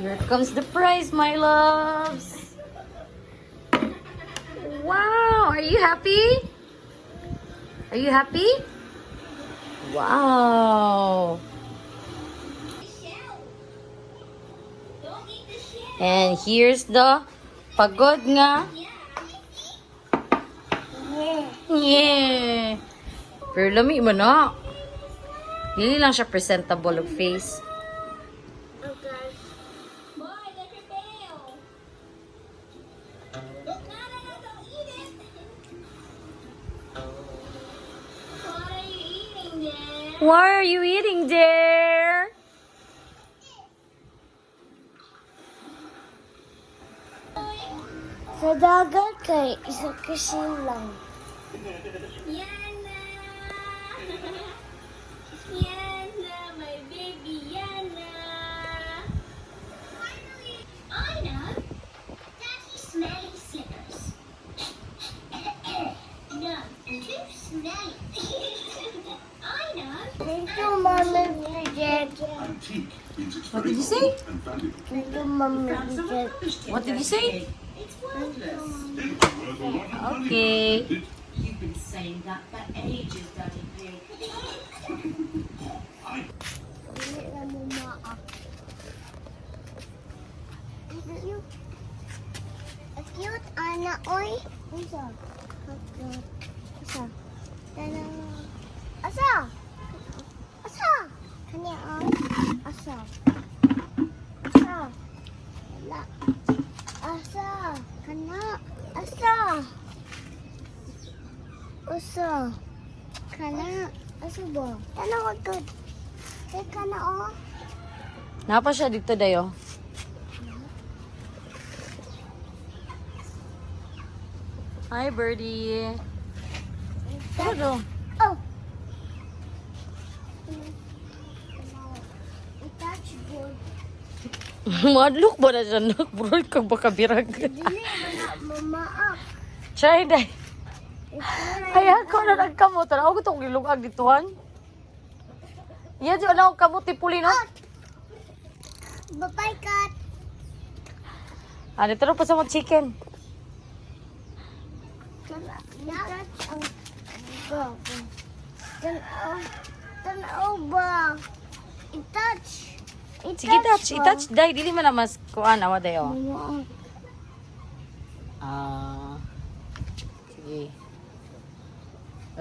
Here comes the prize, my loves. Wow, are you happy? Are you happy? Wow. And here's the pagod nga. Yeah. Pero lami mo na. Hindi lang siya presentable of face. What are you eating there? Sa dagat kay isa kasi lang. Yana! Yana, my baby Yana! Anna, Daddy smelly slippers. No, too smelly. Anna! Thank you, Mommy Bridget. What did you say? Thank you, Mommy Bridget. What did you say? It's worthless. Okay. You've been saying that for ages, Daddy Pig. Hindi na mo maak. Cute, Ana, oy. Isa. Cute. Isa. Tana. Asa? Asa? Kanya, asa? Asa? Wala. Asa? Kana? Asa? Asa? Kana? Asa ba? Tana ko good. Kaya kana, oh. Napa siya dito dayo? Hi, birdie. Ano? Oh. Touch board. Madlok ba na siya? Nakburol kang baka birag. Dili mo mamaak. Try, day. Ay, ako na nagkamot. Ako ko itong gilugag dituhan. Yan, di ako kamot tipuli, no? Bye-bye, cat. Ah, dito na pa sa mga chicken. I-touch ang bago. Tanaw ba? I-touch. Sige, touch. I-touch, day. Dili man na mas kuhaan. Awa, day, oh. Mamaak. Ah. Sige.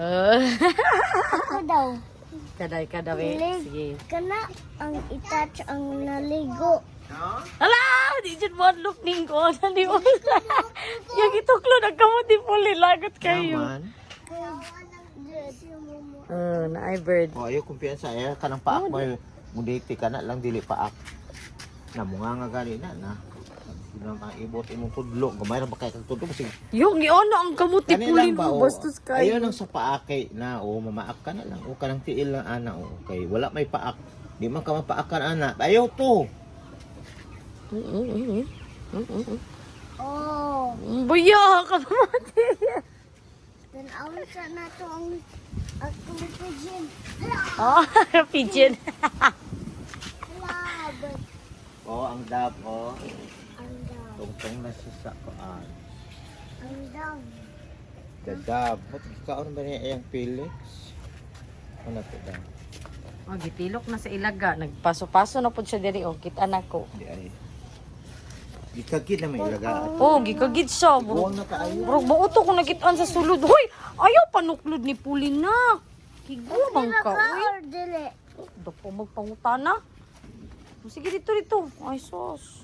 Ako daw. Kaday, kadawi. Sige. Kana ang i-touch ang naligo. Ala! Di dyan mo look ning ko. Nani mo. Yung ituklo, nagkamot di puli. Lagot kayo. Na bird. Oh, ayo kumpiyansa ay kanang paak mo muditi kana lang dili paak. Na mga nga gani na. Sino ang ibot imong tudlo, gamay ra ba kay kag tudlo sige. Yung ano ang kamot di Kani puli lang ba mo. o? Bastos kayo. Ayo nang sa paakay na o mamaak ka na lang o kanang tiil lang ana o kay wala may paak. Di man ka mapaakan ana. Ayaw to. Oh. Buya ka naman. Tanawan sa nato ang pigeon. Oh, pigeon. Lab. Oh, ang dab oh. Ang dam. Tungtong na siya sa kuan. Ang dam. Dadab. Mo kaon ba niya ang Felix? Ano to da? Oh, gitilok na sa ilaga. Nagpaso-paso na po siya diri. Oh, kita na ko. Di ay. Gikagid na may ilagaan. Oh, gikagid siya. Buwang na kaayo. Bro, mauto ko nakitaan sa sulod. Hoy! Ayaw panuklod ni Pulina. Kigulang ka, uy. Or dili. Dapo magpangutana. Sige, dito. Ay, sos.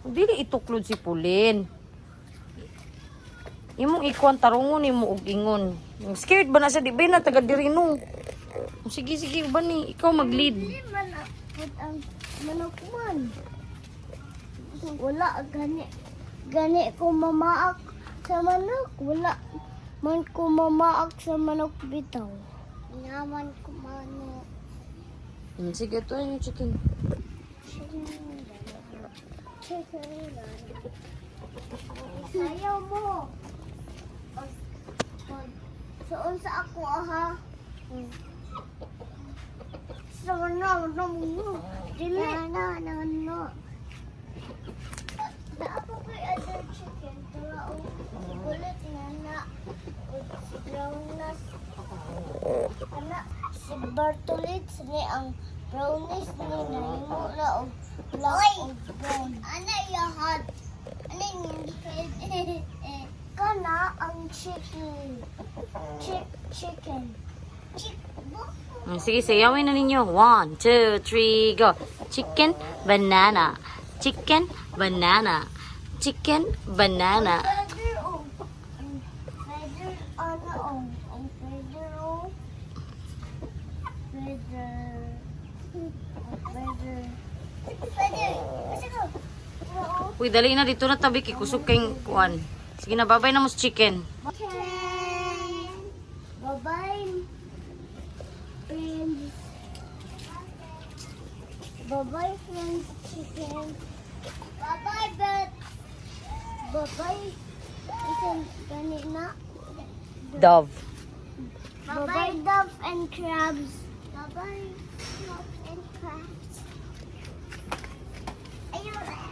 Dili ituklod si Pulin. Imong ikuan tarungon, imo og ingon. Scared ba na siya? Di ba na taga dirino? Sige, ba ni? Ikaw mag-lead. Dili man put ang manok man. Wala gani ko mamaak sa manok. Wala man ko mamaak sa manok bitaw. Naman ko manok. Sige, ito yung chicken. Sayaw mo. Soon sa ako aha. Sa no. Dili na. Naapa ko yung other chicken. Tara o. Ulit na na. Si brownies. Anak, si Bartolitz ni ang brownies ni Naimo na o black o brown. Ana yahat. Ana yung Kana ang chicken. Chicken. Sige, sayawin na ninyo. 1, 2, 3, go. Chicken, banana. Chicken, banana. Chicken, banana. Feather o. Feather ano o. Ang feather o. Feather. Ang feather. Feather. Basta ko. Oo. Uy, dali na dito na tabi. Kikusok kayong kuwan. Sige na, babay na mo sa chicken. Chicken. Bye-bye. Friends. Bye-bye, friends. Chicken. Bye-bye, bet. Bye-bye. Isang kanina. Dove. Bye-bye, dove and crabs. Bye-bye, dove and crabs. Ayun.